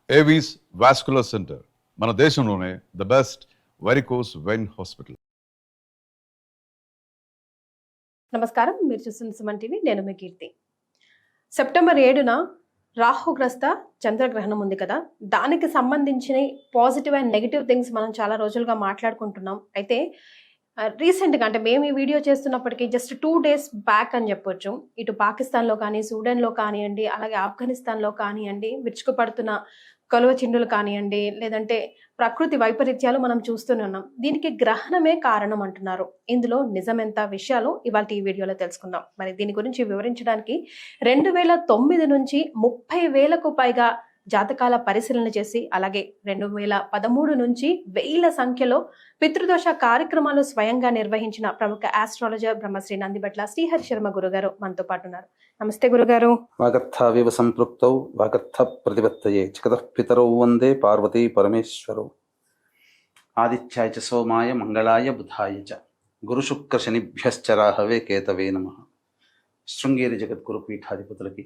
Avis vascular centre మన దేశంలోనే the best varicose vein hospital. నమస్కారం, మీరు చూస్తున్న సుమన్ టీవీ. నేను మీ కీర్తి. సెప్టెంబర్ 7న రాహుగ్రస్త చంద్రగ్రహణం ఉంది కదా, దానికి సంబంధించిన పాజిటివ్ అండ్ నెగిటివ్ థింగ్స్ మనం చాలా రోజులుగా మాట్లాడుకుంటున్నాం. అయితే రీసెంట్గా అంటే మేము ఈ వీడియో చేస్తున్నప్పటికీ జస్ట్ 2 days బ్యాక్ అని చెప్పొచ్చు, ఇటు పాకిస్తాన్లో కానీ, సూడన్లో కానివ్వండి, అలాగే ఆఫ్ఘనిస్తాన్లో కానివ్వండి, విరుచుకుపడుతున్న కలువ చిండులు కానివ్వండి, లేదంటే ప్రకృతి వైపరీత్యాలు మనం చూస్తూనే ఉన్నాం. దీనికి గ్రహణమే కారణం అంటున్నారు. ఇందులో నిజమెంత విషయాలు ఇవాళ ఈ వీడియోలో తెలుసుకుందాం. మరి దీని గురించి వివరించడానికి 2009 నుంచి 30,000కు పైగా జాతకాల పరిశీలన చేసి, అలాగే 2013 నుంచి వేల సంఖ్యలో పితృదోష కార్యక్రమాలు స్వయంగా నిర్వహించిన ప్రముఖ ఆస్ట్రాలజర్ బ్రహ్మశ్రీ నందిబట్ల శ్రీహరి శర్మ గురుగారు మనతో పాటు ఉన్నారు. నమస్తే గురుగారు. వాగర్థావివ సంపృక్తౌ వాగర్థ ప్రతిపత్తయే చికతః పితరౌ వందే పార్వతీ పరమేశ్వరౌ. ఆదిత్యాయ చ సోమాయ మంగళాయ బుధాయ చ గురుశుక్ర శనిభ్యశ్చ రాహవే కేతవే నమః. శృంగేరి జగద్గురు పీఠాధిపతులకి,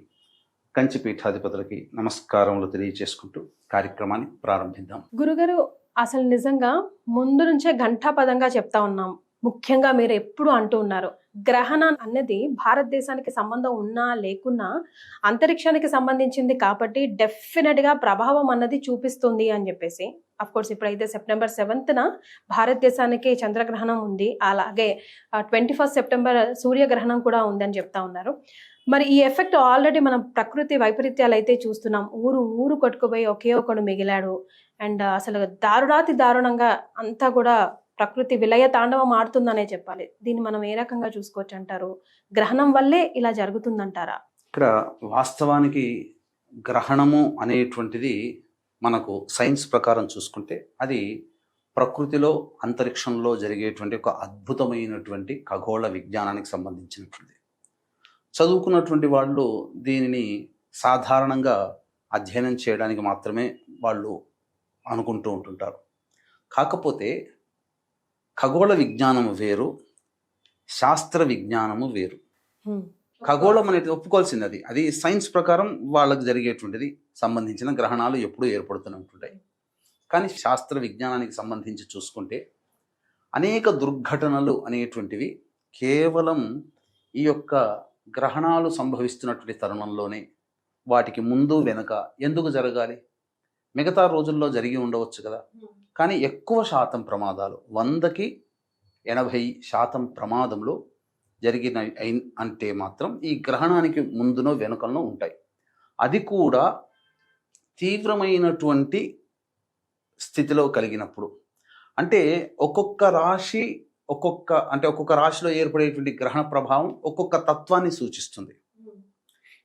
కంచి పీఠాధిపతులకి నమస్కారములు తెలియజేసుకుంటూ కార్యక్రమాన్ని ప్రారంభిద్దాం. గురుగారు, అసలు నిజంగా ముందు నుంచే ఘంటాపదంగా చెప్తా ఉన్నాం. ముఖ్యంగా మీరు ఎప్పుడు అంటూ ఉన్నారు, గ్రహణం అనేది భారతదేశానికి సంబంధం ఉన్నా లేకున్నా అంతరిక్షానికి సంబంధించింది కాబట్టి డెఫినెట్ గా ప్రభావం అన్నది చూపిస్తుంది అని చెప్పేసి. అఫ్ కోర్స్ ఇప్పుడైతే సెప్టెంబర్ 7న భారతదేశానికి చంద్రగ్రహణం ఉంది, అలాగే 21 సెప్టెంబర్ సూర్యగ్రహణం కూడా ఉందని చెప్తా ఉన్నారు. మరి ఈ ఎఫెక్ట్ ఆల్రెడీ మనం ప్రకృతి వైపరీత్యాలు అయితే చూస్తున్నాం. ఊరు కొట్టుకుపోయి ఒకే ఒకడు మిగిలాడు. అండ్ అసలు దారుణాతి దారుణంగా అంతా కూడా ప్రకృతి విలయ తాండవం ఆడుతుందనే చెప్పాలి. దీన్ని మనం ఏ రకంగా చూసుకోవచ్చు అంటారు? గ్రహణం వల్లే ఇలా జరుగుతుందంటారా? ఇక్కడ వాస్తవానికి గ్రహణము అనేటువంటిది మనకు సైన్స్ ప్రకారం చూసుకుంటే అది ప్రకృతిలో అంతరిక్షంలో జరిగేటువంటి ఒక అద్భుతమైనటువంటి ఖగోళ విజ్ఞానానికి సంబంధించినటువంటి. చదువుకున్నటువంటి వాళ్ళు దీనిని సాధారణంగా అధ్యయనం చేయడానికి మాత్రమే వాళ్ళు అనుకుంటూ ఉంటుంటారు. కాకపోతే ఖగోళ విజ్ఞానము వేరు, శాస్త్ర విజ్ఞానము వేరు. ఖగోళం అనేది ఒప్పుకోవాల్సింది, అది సైన్స్ ప్రకారం వాళ్ళకి జరిగేటువంటిది. సంబంధించిన గ్రహణాలు ఎప్పుడూ ఏర్పడుతూనే ఉంటుంటాయి. కానీ శాస్త్ర విజ్ఞానానికి సంబంధించి చూసుకుంటే అనేక దుర్ఘటనలు అనేటువంటివి కేవలం ఈ యొక్క గ్రహణాలు సంభవిస్తున్నటువంటి తరుణంలోనే, వాటికి ముందు వెనుక ఎందుకు జరగాలి? మిగతా రోజుల్లో జరిగి ఉండవచ్చు కదా. కానీ ఎక్కువ శాతం ప్రమాదాలు, 100కి 80% ప్రమాదంలో జరిగిన అంటే మాత్రం ఈ గ్రహణానికి ముందునో వెనుకనో ఉంటాయి. అది కూడా తీవ్రమైనటువంటి స్థితిలో కలిగినప్పుడు. అంటే ఒక్కొక్క రాశిలో ఏర్పడేటువంటి గ్రహణ ప్రభావం ఒక్కొక్క తత్వాన్ని సూచిస్తుంది.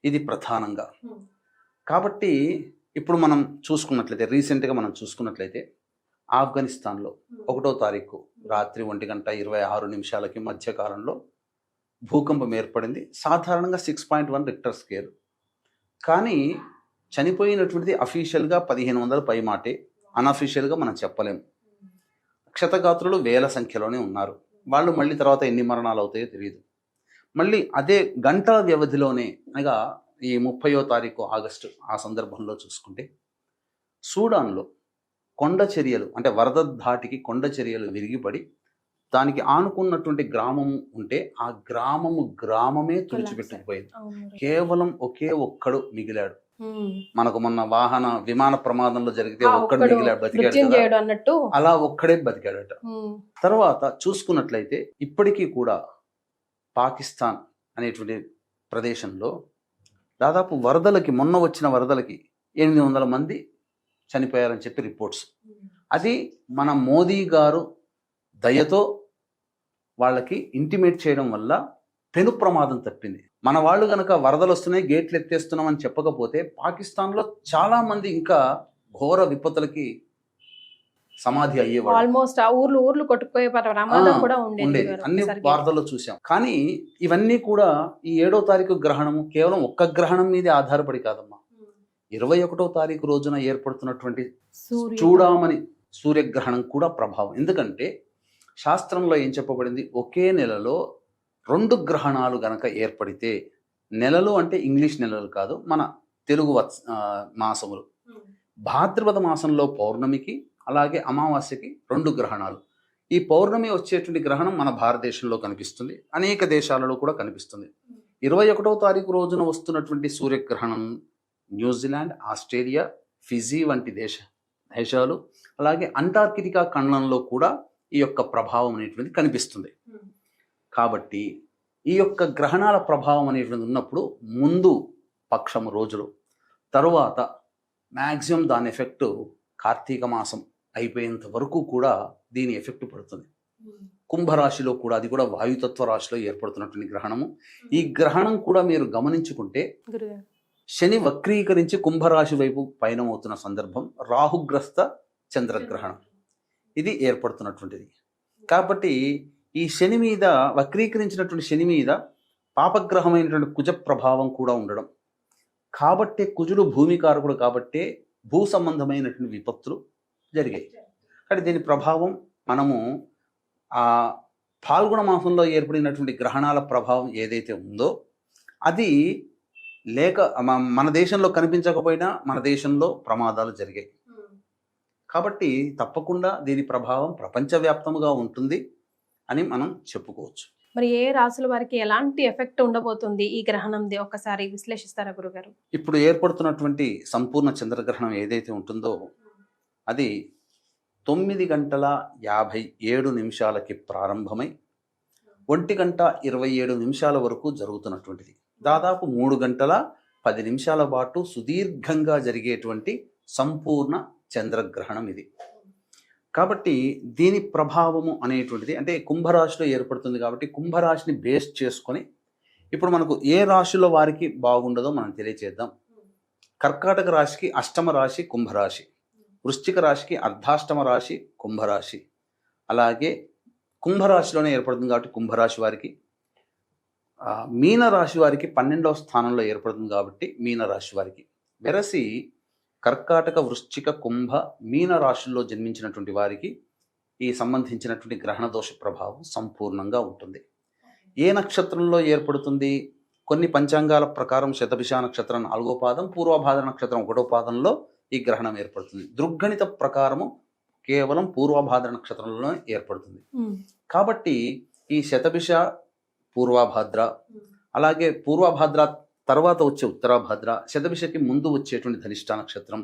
ఇది ప్రధానంగా. కాబట్టి ఇప్పుడు మనం చూసుకున్నట్లయితే, రీసెంట్గా మనం చూసుకున్నట్లయితే ఆఫ్ఘనిస్తాన్లో 1వ తారీఖు రాత్రి 1:26 మధ్యకాలంలో భూకంపం ఏర్పడింది. సాధారణంగా 6.1 రిక్టర్ స్కేల్. కానీ చనిపోయినటువంటిది అఫీషియల్గా 1500 పైమాటే, అన్అఫీషియల్గా మనం చెప్పలేము. క్షతగాత్రులు వేల సంఖ్యలోనే ఉన్నారు. వాళ్ళు మళ్ళీ తర్వాత ఎన్ని మరణాలు అవుతాయో తెలియదు. మళ్ళీ అదే గంటల వ్యవధిలోనే, అనగా ఈ 30వ తారీఖు ఆగస్టు ఆ సందర్భంలో చూసుకుంటే సూడాన్లో కొండ చర్యలు, అంటే వరద ధాటికి కొండ చర్యలు విరిగిపడి దానికి ఆనుకున్నటువంటి గ్రామం ఉంటే ఆ గ్రామమే తుడిచిపెట్టుకుపోయింది. కేవలం ఒకే ఒక్కడు మిగిలాడు. మనకు మొన్న విమాన ప్రమాదంలో జరిగితే ఒక్కడు మిగిలాడు, బతికాడు అన్నట్టు, అలా ఒక్కడే బతికాడట. తర్వాత చూసుకున్నట్లయితే ఇప్పటికీ కూడా పాకిస్తాన్ అనేటువంటి ప్రదేశంలో దాదాపు మొన్న వచ్చిన వరదలకి 800 మంది చనిపోయారని చెప్పి రిపోర్ట్స్. అది మన మోదీ గారు దయతో వాళ్ళకి ఇంటిమేట్ చేయడం వల్ల పెను ప్రమాదం తప్పింది. మన వాళ్ళు కనుక వరదలు వస్తున్నాయి, గేట్లు ఎత్తేస్తున్నాం అని చెప్పకపోతే పాకిస్తాన్లో చాలా మంది ఇంకా ఘోర విపత్తులకి సమాధి అయ్యేవాళ్ళు. ఆల్మోస్ట్ ఆ ఊర్లు కొట్టుకుపోయే ప్రమాదం కూడా ఉండేది, అన్ని వార్తల్లో చూసాం. కానీ ఇవన్నీ కూడా ఈ 7వ తారీఖు గ్రహణము కేవలం ఒక్క గ్రహణం మీదే ఆధారపడి కాదమ్మా. 21వ తారీఖు రోజున ఏర్పడుతున్నటువంటి చూడామణి సూర్యగ్రహణం కూడా ప్రభావం. ఎందుకంటే శాస్త్రంలో ఏం చెప్పబడింది, ఒకే నెలలో 2 గ్రహణాలు గనక ఏర్పడితే, నెలలు అంటే ఇంగ్లీష్ నెలలు కాదు, మన తెలుగు మాసములు, భాద్రపద మాసంలో పౌర్ణమికి అలాగే అమావాస్యకి 2 గ్రహణాలు. ఈ పౌర్ణమి వచ్చేటువంటి గ్రహణం మన భారతదేశంలో కనిపిస్తుంది, అనేక దేశాలలో కూడా కనిపిస్తుంది. 21వ తారీఖు రోజున వస్తున్నటువంటి సూర్యగ్రహణం న్యూజిలాండ్, ఆస్ట్రేలియా, ఫిజీ వంటి దేశాలు అలాగే అంటార్కిటికా ఖండంలో కూడా ఈ యొక్క ప్రభావం అనేటువంటిది కనిపిస్తుంది. కాబట్టి ఈ యొక్క గ్రహణాల ప్రభావం అనేటువంటిది ఉన్నప్పుడు ముందు పక్షం రోజులు, తరువాత మ్యాక్సిమం దాని ఎఫెక్ట్ కార్తీక మాసం అయిపోయేంత వరకు కూడా దీని ఎఫెక్ట్ పడుతుంది. కుంభరాశిలో కూడా, అది కూడా వాయుతత్వ రాశిలో ఏర్పడుతున్నటువంటి గ్రహణము. ఈ గ్రహణం కూడా మీరు గమనించుకుంటే శని వక్రీకరించి కుంభరాశి వైపు పయనమవుతున్న సందర్భం రాహుగ్రస్త చంద్రగ్రహణం ఇది ఏర్పడుతున్నటువంటిది. కాబట్టి ఈ శని మీద, వక్రీకరించినటువంటి శని మీద పాపగ్రహమైనటువంటి కుజ ప్రభావం కూడా ఉండడం, కాబట్టే కుజుడు భూమికారకుడు, కాబట్టే భూ సంబంధమైనటువంటి విపత్తులు జరిగాయి. కానీ దీని ప్రభావం మనము ఆ ఫాల్గుణ మాసంలో ఏర్పడినటువంటి గ్రహణాల ప్రభావం ఏదైతే ఉందో అది లేక మన దేశంలో కనిపించకపోయినా మన దేశంలో ప్రమాదాలు జరిగాయి. కాబట్టి తప్పకుండా దీని ప్రభావం ప్రపంచవ్యాప్తంగా ఉంటుంది అని మనం చెప్పుకోవచ్చు. మరి ఏ రాశుల వారికి ఎలాంటి ఎఫెక్ట్ ఉండబోతుంది ఈ గ్రహణంది ఒకసారి విశ్లేషిస్తారా గురుగారు? ఇప్పుడు ఏర్పడుతున్నటువంటి సంపూర్ణ చంద్రగ్రహణం ఏదైతే ఉంటుందో అది 9:57 ప్రారంభమై 1:27 వరకు జరుగుతున్నటువంటిది. దాదాపు 3:10 పాటు సుదీర్ఘంగా జరిగేటువంటి సంపూర్ణ చంద్రగ్రహణం ఇది. కాబట్టి దీని ప్రభావము అనేటువంటిది అంటే కుంభరాశిలో ఏర్పడుతుంది. కాబట్టి కుంభరాశిని బేస్ చేసుకొని ఇప్పుడు మనకు ఏ రాశిలో వారికి బాగుండదో మనం తెలియచేద్దాం. కర్కాటక రాశికి అష్టమ రాశి కుంభరాశి, వృశ్చిక రాశికి అర్ధాష్టమ రాశి కుంభరాశి, అలాగే కుంభరాశిలోనే ఏర్పడుతుంది కాబట్టి కుంభరాశి వారికి, మీనరాశి వారికి 12వ స్థానంలో ఏర్పడుతుంది కాబట్టి మీనరాశి వారికి, వెరసి కర్కాటక, వృశ్చిక, కుంభ, మీన రాశుల్లో జన్మించినటువంటి వారికి ఈ సంబంధించినటువంటి గ్రహణ దోష ప్రభావం సంపూర్ణంగా ఉంటుంది. ఏ నక్షత్రంలో ఏర్పడుతుంది? కొన్ని పంచాంగాల ప్రకారం శతభిష నక్షత్రం 4వ పాదం, పూర్వభాద్ర నక్షత్రం 1వ పాదంలో ఈ గ్రహణం ఏర్పడుతుంది. దృగ్గణిత ప్రకారము కేవలం పూర్వభాద్ర నక్షత్రంలో ఏర్పడుతుంది. కాబట్టి ఈ శతభిష, పూర్వభాద్ర, అలాగే పూర్వభాద్ర తర్వాత వచ్చే ఉత్తరాభాద్ర, శతభిషకి ముందు వచ్చేటువంటి ధనిష్ట నక్షత్రం,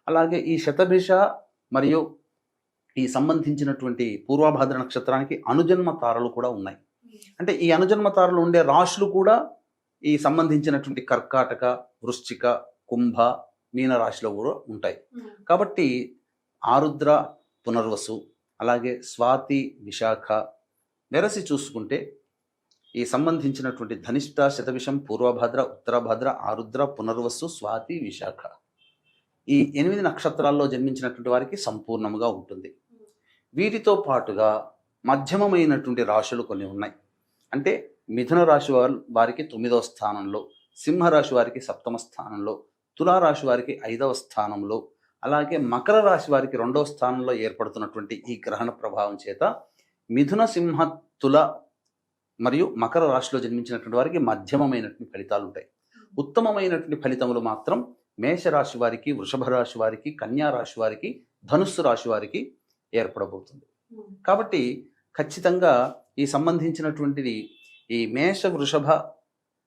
అలాగే ఈ శతభిష మరియు ఈ సంబంధించినటువంటి పూర్వభాద్ర నక్షత్రానికి అనుజన్మ తారలు కూడా ఉన్నాయి. అంటే ఈ అనుజన్మ తారలు ఉండే రాశులు కూడా ఈ సంబంధించినటువంటి కర్కాటక, వృశ్చిక, కుంభ, మీన రాశిలో కూడా ఉంటాయి. కాబట్టి ఆరుద్ర, పునర్వసు, అలాగే స్వాతి, విశాఖ, వెరసి చూసుకుంటే ఈ సంబంధించినటువంటి ధనిష్ట, శతభిషం, పూర్వభాద్ర, ఉత్తరభాద్ర, ఆరుద్ర, పునర్వసు, స్వాతి, విశాఖ ఈ 8 నక్షత్రాల్లో జన్మించినటువంటి వారికి సంపూర్ణముగా ఉంటుంది. వీటితో పాటుగా మధ్యమమైనటువంటి రాశులు కొన్ని ఉన్నాయి. అంటే మిథున రాశి వారికి 9వ స్థానంలో, సింహరాశి వారికి 7వ స్థానంలో, తులారాశి వారికి 5వ స్థానంలో, అలాగే మకర రాశి వారికి 2వ స్థానంలో ఏర్పడుతున్నటువంటి ఈ గ్రహణ ప్రభావం చేత మిథున, సింహ, తుల మరియు మకర రాశిలో జన్మించినటువంటి వారికి మధ్యమమైనటువంటి ఫలితాలు ఉంటాయి. ఉత్తమమైనటువంటి ఫలితములు మాత్రం మేషరాశి వారికి, వృషభ రాశి వారికి, కన్యా రాశి వారికి, ధనుస్సు రాశి వారికి ఏర్పడబోతుంది. కాబట్టి ఖచ్చితంగా ఈ సంబంధించినటువంటిది ఈ మేష, వృషభ,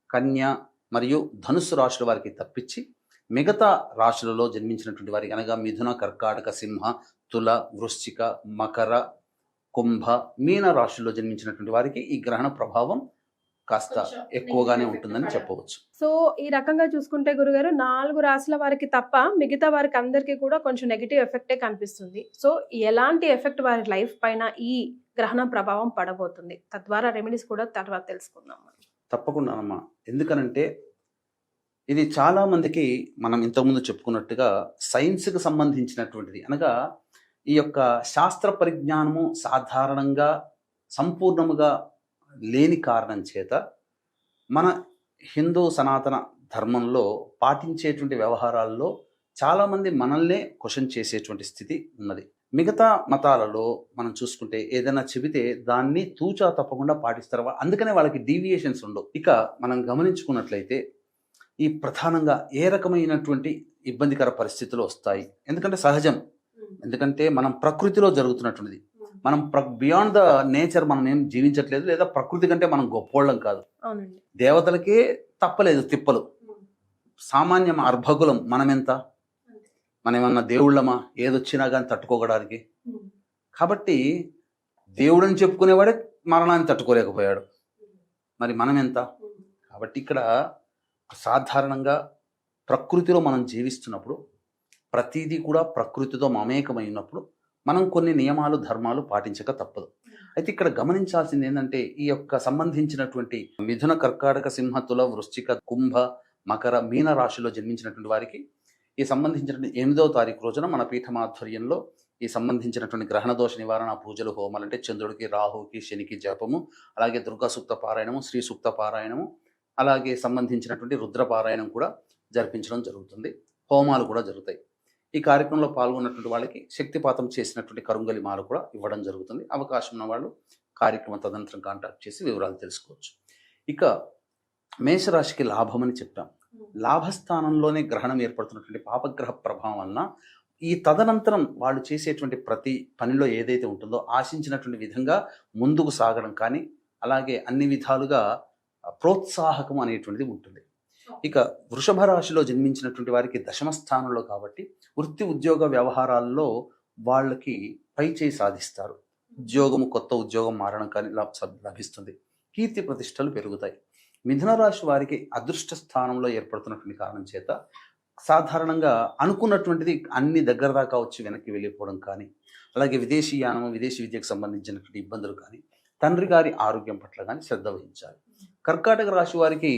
కన్యా మరియు ధనుస్సు రాశుల వారికి తప్పించి మిగతా రాశులలో జన్మించినటువంటి వారికి అనగా మిథున, కర్కాటక, సింహ, తుల, వృశ్చిక, మకర, కుంభ, మీన రాశుల్లో జన్మించినటువంటి వారికి ఈ గ్రహణ ప్రభావం కాస్త ఎక్కువగానే ఉంటుందని చెప్పవచ్చు. సో ఈ రకంగా చూసుకుంటే గురుగారు 4 రాశుల వారికి తప్ప మిగతా వారికి అందరికీ కూడా కొంచెం నెగిటివ్ ఎఫెక్టే కనిపిస్తుంది. సో ఎలాంటి ఎఫెక్ట్ వారి లైఫ్ పైన ఈ గ్రహణ ప్రభావం పడబోతుంది, తద్వారా రెమెడీస్ కూడా తర్వాత తెలుసుకుందాం. తప్పకుండా అమ్మా. ఎందుకనంటే ఇది చాలా మందికి మనం ఇంతకుముందు చెప్పుకున్నట్టుగా సైన్స్కి సంబంధించినటువంటిది అనగా ఈ యొక్క శాస్త్ర పరిజ్ఞానము సాధారణంగా సంపూర్ణముగా లేని కారణం చేత మన హిందూ సనాతన ధర్మంలో పాటించేటువంటి వ్యవహారాల్లో చాలామంది మనల్నే క్వశ్చన్ చేసేటువంటి స్థితి ఉన్నది. మిగతా మతాలలో మనం చూసుకుంటే ఏదైనా చెబితే దాన్ని తూచా తప్పకుండా పాటిస్తారు. అందుకనే వాళ్ళకి డీవియేషన్స్ ఉండవు. ఇక మనం గమనించుకున్నట్లయితే ఈ ప్రధానంగా ఏ రకమైనటువంటి ఇబ్బందికర పరిస్థితులు వస్తాయి. ఎందుకంటే సహజం, ఎందుకంటే మనం ప్రకృతిలో జరుగుతున్నటువంటిది. మనం బియాండ్ ద నేచర్ మనం ఏం జీవించట్లేదు, లేదా ప్రకృతి కంటే మనం గొప్పోళ్ళం కాదు. అవునండి. దేవతలకే తప్పలేదు తిప్పలు, సామాన్యం అర్భకులం మనమెంత, మనం ఏమన్నా దేవుళ్ళమా ఏదొచ్చినా కానీ తట్టుకోగడానికి? కాబట్టి దేవుడని చెప్పుకునేవాడే మరణాన్ని తట్టుకోలేకపోయాడు, మరి మనం ఎంత? కాబట్టి ఇక్కడ సాధారణంగా ప్రకృతిలో మనం జీవిస్తున్నప్పుడు ప్రతిదీ కూడా ప్రకృతితో మమేకమైనప్పుడు మనం కొన్ని నియమాలు ధర్మాలు పాటించక తప్పదు. అయితే ఇక్కడ గమనించాల్సింది ఏంటంటే ఈ యొక్క సంబంధించినటువంటి మిథున, కర్కాటక, సింహ, తుల, వృశ్చిక, కుంభ, మకర, మీన రాశిలో జన్మించినటువంటి వారికి ఈ సంబంధించినటువంటి 8వ తారీఖు రోజున మన పీఠమాధ్వర్యంలో ఈ సంబంధించినటువంటి గ్రహణ దోష నివారణ పూజలు, హోమాలు, అంటే చంద్రుడికి, రాహుకి, శనికి జపము, అలాగే దుర్గా సూక్త పారాయణము, శ్రీ సూక్త పారాయణము, అలాగే సంబంధించినటువంటి రుద్ర పారాయణం కూడా జరిపించడం జరుగుతుంది. హోమాలు కూడా జరుగుతాయి. ఈ కార్యక్రమంలో పాల్గొన్నటువంటి వాళ్ళకి శక్తిపాతం చేసినటువంటి కరుంగలి మాల కూడా ఇవ్వడం జరుగుతుంది. అవకాశం ఉన్న వాళ్ళు కార్యక్రమం తదనంతరం కాంటాక్ట్ చేసి వివరాలు తెలుసుకోవచ్చు. ఇక మేషరాశికి లాభం అని చెప్పాం. లాభస్థానంలోనే గ్రహణం ఏర్పడుతున్నటువంటి పాపగ్రహ ప్రభావం వలన ఈ తదనంతరం వాళ్ళు చేసేటువంటి ప్రతి పనిలో ఏదైతే ఉంటుందో ఆశించినటువంటి విధంగా ముందుకు సాగడం కానీ, అలాగే అన్ని విధాలుగా ప్రోత్సాహకం అనేటువంటిది ఉంటుంది. ఇక వృషభ రాశిలో జన్మించినటువంటి వారికి దశమ స్థానంలో కాబట్టి వృత్తి ఉద్యోగ వ్యవహారాల్లో వాళ్ళకి పై చేయి సాధిస్తారు. ఉద్యోగము, కొత్త ఉద్యోగం మారడం కానీ లభిస్తుంది. కీర్తి ప్రతిష్టలు పెరుగుతాయి. మిథున రాశి వారికి అదృష్ట స్థానంలో ఏర్పడుతున్నటువంటి కారణం చేత సాధారణంగా అనుకున్నటువంటిది అన్ని దగ్గర దాకా వచ్చి వెనక్కి వెళ్ళిపోవడం కానీ, అలాగే విదేశీయానము, విదేశీ విద్యకు సంబంధించినటువంటి ఇబ్బందులు కానీ, తండ్రి గారి ఆరోగ్యం పట్ల కానీ శ్రద్ధ వహించాలి. కర్కాటక రాశి వారికి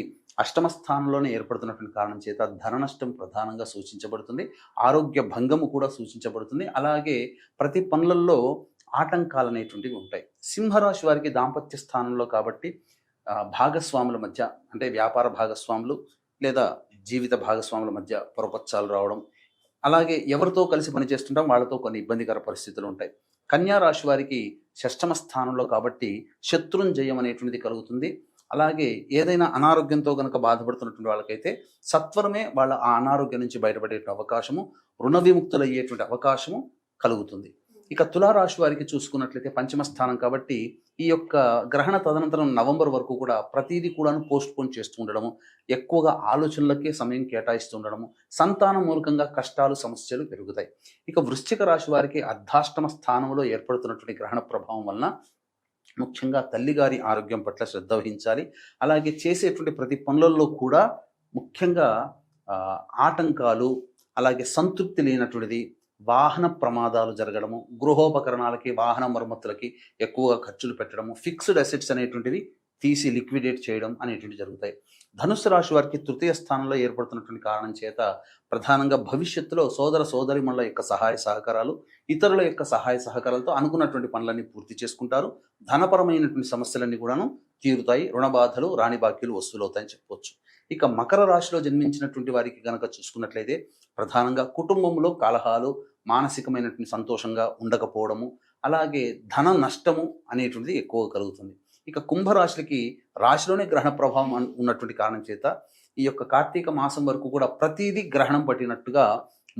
అష్టమ స్థానంలోనే ఏర్పడుతున్నటువంటి కారణం చేత ధన నష్టం ప్రధానంగా సూచించబడుతుంది. ఆరోగ్య భంగము కూడా సూచించబడుతుంది. అలాగే ప్రతి పనులలో ఆటంకాలు అనేటువంటివి ఉంటాయి. సింహరాశి వారికి దాంపత్య స్థానంలో కాబట్టి భాగస్వాముల మధ్య, అంటే వ్యాపార భాగస్వాములు లేదా జీవిత భాగస్వాముల మధ్య పొరపచ్చాలు రావడం, అలాగే ఎవరితో కలిసి పనిచేస్తుంటాం వాళ్ళతో కొన్ని ఇబ్బందికర పరిస్థితులు ఉంటాయి. కన్యా రాశి వారికి షష్టమ స్థానంలో కాబట్టి శత్రుంజయం అనేటువంటిది కలుగుతుంది. అలాగే ఏదైనా అనారోగ్యంతో కనుక బాధపడుతున్నటువంటి వాళ్ళకైతే సత్వరమే వాళ్ళ ఆ అనారోగ్యం నుంచి బయటపడే అవకాశము, రుణ విముక్తులయ్యేటువంటి అవకాశము కలుగుతుంది. ఇక తులారాశి వారికి చూసుకున్నట్లయితే పంచమ స్థానం కాబట్టి ఈ యొక్క గ్రహణ తదనంతరం నవంబర్ వరకు కూడా ప్రతిదీ కూడాను పోస్ట్ పోన్ చేస్తూ ఉండడము, ఎక్కువగా ఆలోచనలకే సమయం కేటాయిస్తూ ఉండడము, సంతానం మూలకంగా కష్టాలు, సమస్యలు పెరుగుతాయి. ఇక వృశ్చిక రాశి వారికి అర్ధాష్టమ స్థానంలో ఏర్పడుతున్నటువంటి గ్రహణ ప్రభావం వలన ముఖ్యంగా తల్లిగారి ఆరోగ్యం పట్ల శ్రద్ధ వహించాలి. అలాగే చేసేటువంటి ప్రతి పనులలో కూడా ముఖ్యంగా ఆటంకాలు, అలాగే సంతృప్తి లేనటువంటిది, వాహన ప్రమాదాలు జరగడము, గృహోపకరణాలకి, వాహన మరమ్మతులకి ఎక్కువగా ఖర్చులు పెట్టడము, ఫిక్స్డ్ అసెట్స్ అనేటువంటివి తీసి లిక్విడేట్ చేయడం అనేటువంటివి జరుగుతాయి. ధనుస్సు రాశి వారికి తృతీయ స్థానంలో ఏర్పడుతున్నటువంటి కారణం చేత ప్రధానంగా భవిష్యత్తులో సోదర సోదరిమణుల యొక్క సహాయ సహకారాలు, ఇతరుల యొక్క సహాయ సహకారాలతో అనుకున్నటువంటి పనులన్నీ పూర్తి చేసుకుంటారు. ధనపరమైనటువంటి సమస్యలన్నీ కూడాను తీరుతాయి. రుణ బాధలు, రాణి బాకీలు వసూలవుతాయని చెప్పవచ్చు. ఇక మకర రాశిలో జన్మించినటువంటి వారికి కనుక చూసుకున్నట్లయితే ప్రధానంగా కుటుంబంలో కలహాలు, మానసికమైనటువంటి సంతోషంగా ఉండకపోవడము, అలాగే ధన నష్టము అనేటువంటిది ఎక్కువగా కలుగుతుంది. ఇక కుంభరాశికి రాశిలోనే గ్రహణ ప్రభావం ఉన్నటువంటి కారణం చేత ఈ యొక్క కార్తీక మాసం వరకు కూడా ప్రతిదీ గ్రహణం పట్టినట్టుగా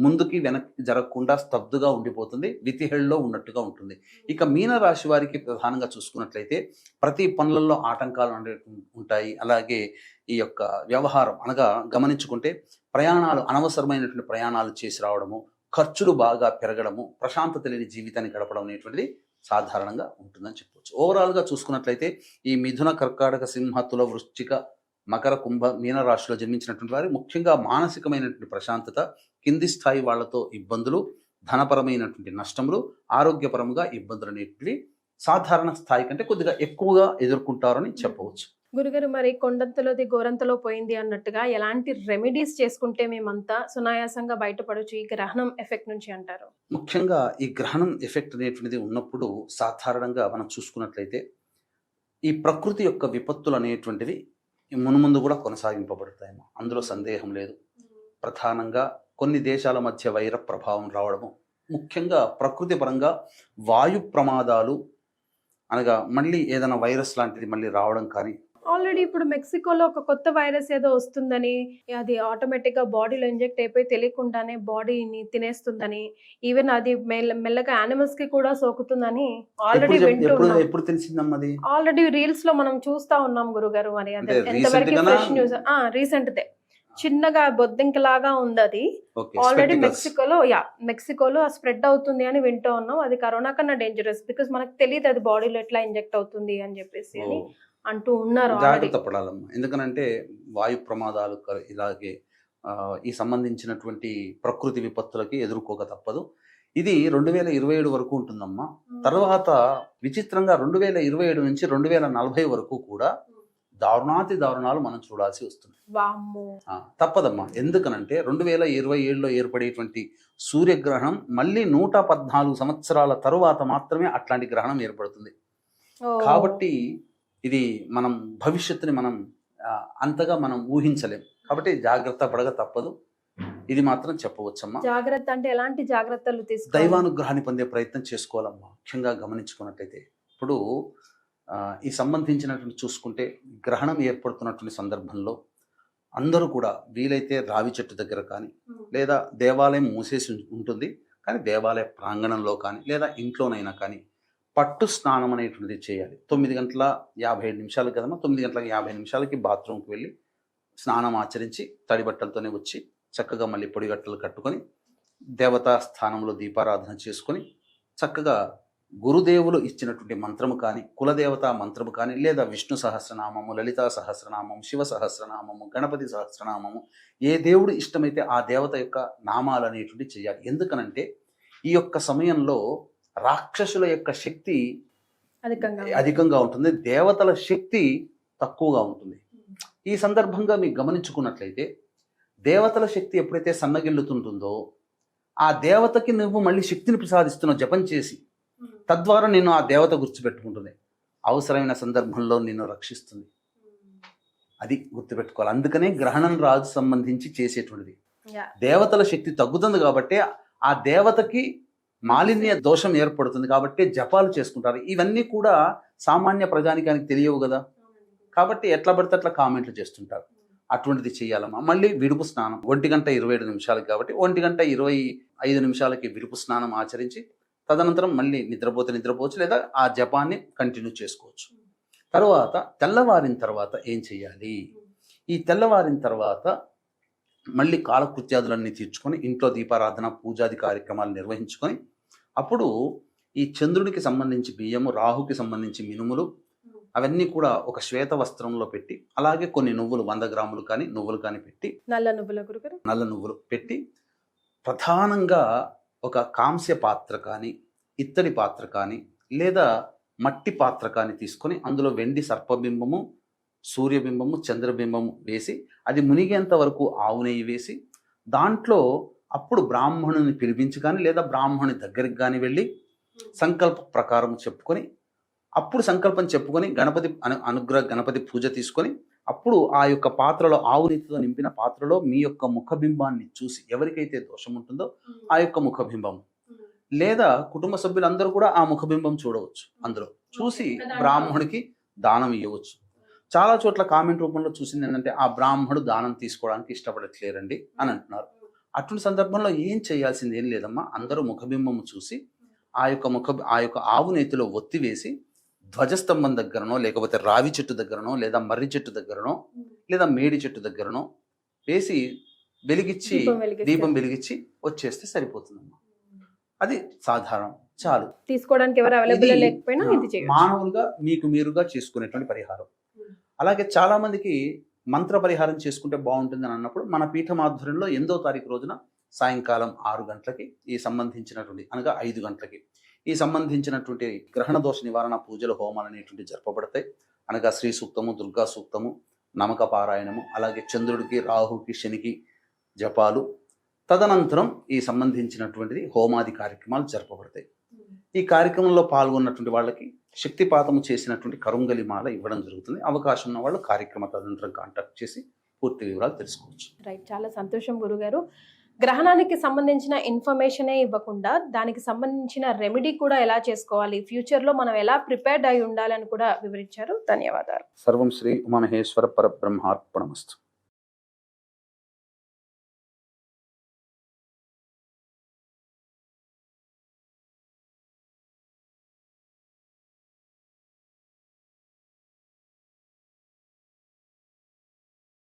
ముందుకి వెనక్కి జరగకుండా స్తబ్దుగా ఉండిపోతుంది, వితిహెళ్ళలో ఉన్నట్టుగా ఉంటుంది. ఇక మీన రాశి వారికి ప్రధానంగా చూసుకున్నట్లయితే ప్రతి పనులలో ఆటంకాలు ఉంటాయి. అలాగే ఈ యొక్క వ్యవహారం అనగా గమనించుకుంటే ప్రయాణాలు, అనవసరమైనటువంటి ప్రయాణాలు చేసి రావడము, ఖర్చులు బాగా పెరగడము, ప్రశాంతత లేని జీవితాన్ని గడపడం అనేటువంటిది సాధారణంగా ఉంటుందని చెప్పవచ్చు. ఓవరాల్గా చూసుకున్నట్లయితే ఈ మిథున, కర్కాటక, సింహ, తుల, వృశ్చిక, మకర, కుంభ, మీన రాశిలో జన్మించినటువంటి వారు ముఖ్యంగా మానసికమైనటువంటి ప్రశాంతత, కింది స్థాయి వాళ్లతో ఇబ్బందులు, ధనపరమైనటువంటి నష్టములు, ఆరోగ్యపరంగా ఇబ్బందులు అనేటివి సాధారణ స్థాయి కంటే కొద్దిగా ఎక్కువగా ఎదుర్కొంటారని చెప్పవచ్చు. గురుగారు, మరి కొండంతలోది గోరంతలో పోయింది అన్నట్టుగా ఎలాంటి రెమెడీస్ చేసుకుంటే మేమంతా సునాయాసంగా బయటపడవచ్చు ఈ గ్రహణం ఎఫెక్ట్ నుంచి అంటారు? ముఖ్యంగా ఈ గ్రహణం ఎఫెక్ట్ అనేటువంటిది ఉన్నప్పుడు సాధారణంగా మనం చూసుకున్నట్లయితే ఈ ప్రకృతి యొక్క విపత్తులు అనేటువంటివి మునుముందు కూడా కొనసాగింపబడతాయేమో, అందులో సందేహం లేదు. ప్రధానంగా కొన్ని దేశాల మధ్య వైర ప్రభావం రావడము, ముఖ్యంగా ప్రకృతి పరంగా వాయు ప్రమాదాలు అనగా మళ్ళీ ఏదైనా వైరస్ లాంటిది మళ్ళీ రావడం కానీ, ఆల్రెడీ ఇప్పుడు మెక్సికోలో ఒక కొత్త వైరస్ ఏదో వస్తుందని, అది ఆటోమేటిక్గా బాడీలో ఇంజెక్ట్ అయిపోయి తెలియకుండానే బాడీని తినేస్తుందని, ఈవెన్ అది మెల్లగా యానిమల్స్ కి కూడా సోకుతుందని ఆల్రెడీ వింటూ ఉన్నాం. ఎప్పుడు తెలిసిందమ్మా అది? ఆల్రెడీ రీల్స్ లో మనం చూస్తా ఉన్నాం గురుగారు. మరి అది అంటే ఎంతవరకు recent Gaana? Fresh news? Recent they. చిన్నగా బొద్దింకలాగా ఉంది అది. Okay, already spectacles. మెక్సికోలో స్ప్రెడ్ అవుతుంది అని వింటూ ఉన్నాం. అది కరోనా కన్నా డేంజరస్, బికాస్ మనకు తెలియదు అది బాడీలో ఎట్లా ఇంజెక్ట్ అవుతుంది అని చెప్పేసి అని ఓ, అంటూ ఉన్నారు ఆల్రెడీ. జాగ్రత్త పడాలమ్మా. ఎందుకనంటే వాయు ప్రమాదాలు ఇలాగే ఈ సంబంధించినటువంటి ప్రకృతి విపత్తులకి ఎదుర్కోక తప్పదు. ఇది 2027 వరకు ఉంటుందమ్మా. తర్వాత విచిత్రంగా 2027 నుంచి 2040 వరకు కూడా దారుణాతి దారుణాలు మనం చూడాల్సి వస్తుంది. వామ్మో. తప్పదమ్మా. ఎందుకనంటే 2027లో ఏర్పడేటువంటి సూర్యగ్రహణం మళ్ళీ 114 సంవత్సరాల తరువాత మాత్రమే అట్లాంటి గ్రహణం ఏర్పడుతుంది. ఓ. కాబట్టి ఇది మనం భవిష్యత్తుని మనం అంతగా మనం ఊహించలేం. కాబట్టి జాగ్రత్త పడక తప్పదు. ఇది మాత్రం చెప్పవచ్చమ్మా. జాగ్రత్త అంటే ఎలాంటి జాగ్రత్తలు తీసుకోవాలి? దైవానుగ్రహాన్ని పొందే ప్రయత్నం చేసుకోవాలమ్మా. ముఖ్యంగా గమనించుకున్నట్లయితే ఇప్పుడు ఈ సంబంధించినటువంటి చూసుకుంటే గ్రహణం ఏర్పడుతున్నటువంటి సందర్భంలో అందరూ కూడా వీలైతే రావి చెట్టు దగ్గర కానీ, లేదా దేవాలయం మూసేసి ఉంటుంది కానీ దేవాలయ ప్రాంగణంలో కానీ, లేదా ఇంట్లోనైనా కానీ పట్టు స్నానం అనేటువంటిది చేయాలి. 9:57 కదమ్మా. 9:50 బాత్రూమ్కి వెళ్ళి స్నానం ఆచరించి తడి బట్టలతోనే వచ్చి చక్కగా మళ్ళీ పొడిగట్టలు కట్టుకొని దేవతా స్థానంలో దీపారాధన చేసుకొని చక్కగా గురుదేవులు ఇచ్చినటువంటి మంత్రము కానీ, కులదేవతా మంత్రము కానీ, లేదా విష్ణు సహస్రనామము, లలితా సహస్రనామము, శివ సహస్రనామము, గణపతి సహస్రనామము, ఏ దేవుడు ఇష్టమైతే ఆ దేవత యొక్క నామాలు అనేటువంటి చేయాలి. ఎందుకనంటే ఈ యొక్క సమయంలో రాక్షసుల యొక్క శక్తి అధికంగా ఉంటుంది, దేవతల శక్తి తక్కువగా ఉంటుంది. ఈ సందర్భంగా మీకు గమనించుకున్నట్లయితే దేవతల శక్తి ఎప్పుడైతే సన్నగిల్లుతుంటుందో ఆ దేవతకి నువ్వు మళ్ళీ శక్తిని ప్రసాదిస్తున్నావు జపం చేసి, తద్వారా నిన్ను ఆ దేవత గుర్తుపెట్టుకుంటుంది, అవసరమైన సందర్భంలో నిన్ను రక్షిస్తుంది. అది గుర్తుపెట్టుకోవాలి. అందుకనే గ్రహణం రాజు సంబంధించి చేసేటువంటిది. దేవతల శక్తి తగ్గుతుంది కాబట్టి ఆ దేవతకి మాలిన్య దోషం ఏర్పడుతుంది కాబట్టి జపాలు చేసుకుంటారు. ఇవన్నీ కూడా సామాన్య ప్రజానికానికి తెలియవు కదా, కాబట్టి ఎట్లా పడితే అట్లా కామెంట్లు చేస్తుంటారు. అటువంటిది చేయాలమ్మా. మళ్ళీ విడుపు స్నానం 1:27 కాబట్టి 1:25 విడుపు స్నానం ఆచరించి తదనంతరం మళ్ళీ నిద్రపోవచ్చు, లేదా ఆ జపాన్ని కంటిన్యూ చేసుకోవచ్చు. తర్వాత తెల్లవారిన తర్వాత ఏం చేయాలి? ఈ తెల్లవారిన తర్వాత మళ్ళీ కాలకృత్యాదులన్నీ తీర్చుకొని ఇంట్లో దీపారాధన పూజాది కార్యక్రమాలు నిర్వహించుకొని అప్పుడు ఈ చంద్రుడికి సంబంధించి బియ్యము, రాహుకి సంబంధించి మినుములు అవన్నీ కూడా ఒక శ్వేత వస్త్రంలో పెట్టి, అలాగే కొన్ని నువ్వులు 100 గ్రాములు కానీ నువ్వులు కానీ పెట్టి, నల్ల నువ్వులు పెట్టి ప్రధానంగా ఒక కాంస్య పాత్ర కానీ, ఇత్తడి పాత్ర కానీ, లేదా మట్టి పాత్ర కానీ తీసుకొని అందులో వెండి సర్పబింబము, సూర్యబింబము, చంద్రబింబము వేసి అది మునిగేంత వరకు ఆవు నెయ్యి వేసి దాంట్లో అప్పుడు బ్రాహ్మణుని పిలిపించి కానీ, లేదా బ్రాహ్మణుని దగ్గరికి కానీ వెళ్ళి సంకల్ప ప్రకారం చెప్పుకొని, అప్పుడు సంకల్పం చెప్పుకొని గణపతి పూజ తీసుకొని అప్పుడు ఆ యొక్క పాత్రలో ఆవు నెయ్యితో నింపిన పాత్రలో మీ యొక్క ముఖబింబాన్ని చూసి, ఎవరికైతే దోషం ఉంటుందో ఆ యొక్క ముఖబింబం, లేదా కుటుంబ సభ్యులందరూ కూడా ఆ ముఖబింబం చూడవచ్చు, అందులో చూసి బ్రాహ్మణుడికి దానం ఇవ్వవచ్చు. చాలా చోట్ల కామెంట్ రూపంలో చూసింది ఏంటంటే ఆ బ్రాహ్మణుడు దానం తీసుకోవడానికి ఇష్టపడట్లేరండి అని అంటున్నారు. అటువంటి సందర్భంలో ఏం చేయాల్సింది ఏం లేదమ్మా. అందరూ ముఖబింబము చూసి ఆ యొక్క ఆవు నెయ్యిలో ఒత్తి వేసి ధ్వజస్తంభం దగ్గరనో, లేకపోతే రావి చెట్టు దగ్గరనో, లేదా మర్రి చెట్టు దగ్గరనో, లేదా మేడి చెట్టు దగ్గరనో వేసి వెలిగించి దీపం వెలిగించి వచ్చేస్తే సరిపోతుందమ్మా. అది సాధారణం, చాలు. తీసుకోవడానికి ఎవరు అవైలబుల్ లేకపోయినా మానవులుగా మీకు మీరుగా చేసుకునేటువంటి పరిహారం. అలాగే చాలా మందికి మంత్ర పరిహారం చేసుకుంటే బాగుంటుందని అన్నప్పుడు మన పీఠం ఆధ్వర్యంలో 8వ తారీఖు రోజున సాయంకాలం 6 గంటలకి ఈ సంబంధించినటువంటి, అనగా 5 గంటలకి ఈ సంబంధించినటువంటి గ్రహణ దోష నివారణ పూజలు, హోమాలు అనేటువంటి జరపబడతాయి. అనగా శ్రీ సూక్తము, దుర్గా సూక్తము, నమక పారాయణము, అలాగే చంద్రుడికి, రాహుకి, శనికి జపాలు, తదనంతరం ఈ సంబంధించినటువంటిది హోమాది కార్యక్రమాలు జరపబడతాయి. ఈ కార్యక్రమంలో పాల్గొన్నటువంటి వాళ్ళకి శక్తిపాతము చేసినటువంటి కరుంగలి మాల ఇవ్వడం జరుగుతుంది. అవకాశం ఉన్న వాళ్ళు కార్యక్రమ తదనంతరం కాంటాక్ట్ చేసి పూర్తి వివరాలు తెలుసుకోవచ్చు. రైట్, చాలా సంతోషం గురుగారు. గ్రహణానికి సంబంధించిన ఇన్ఫర్మేషనే ఇవ్వకుండా దానికి సంబంధించిన రెమెడీ కూడా ఎలా చేసుకోవాలి, ఫ్యూచర్లో మనం ఎలా ప్రిపేర్డ్ అయి ఉండాలని కూడా వివరించారు. ధన్యవాదాలు. సర్వం శ్రీ ఉమామహేశ్వర పరబ్రహ్మార్పణమస్తు.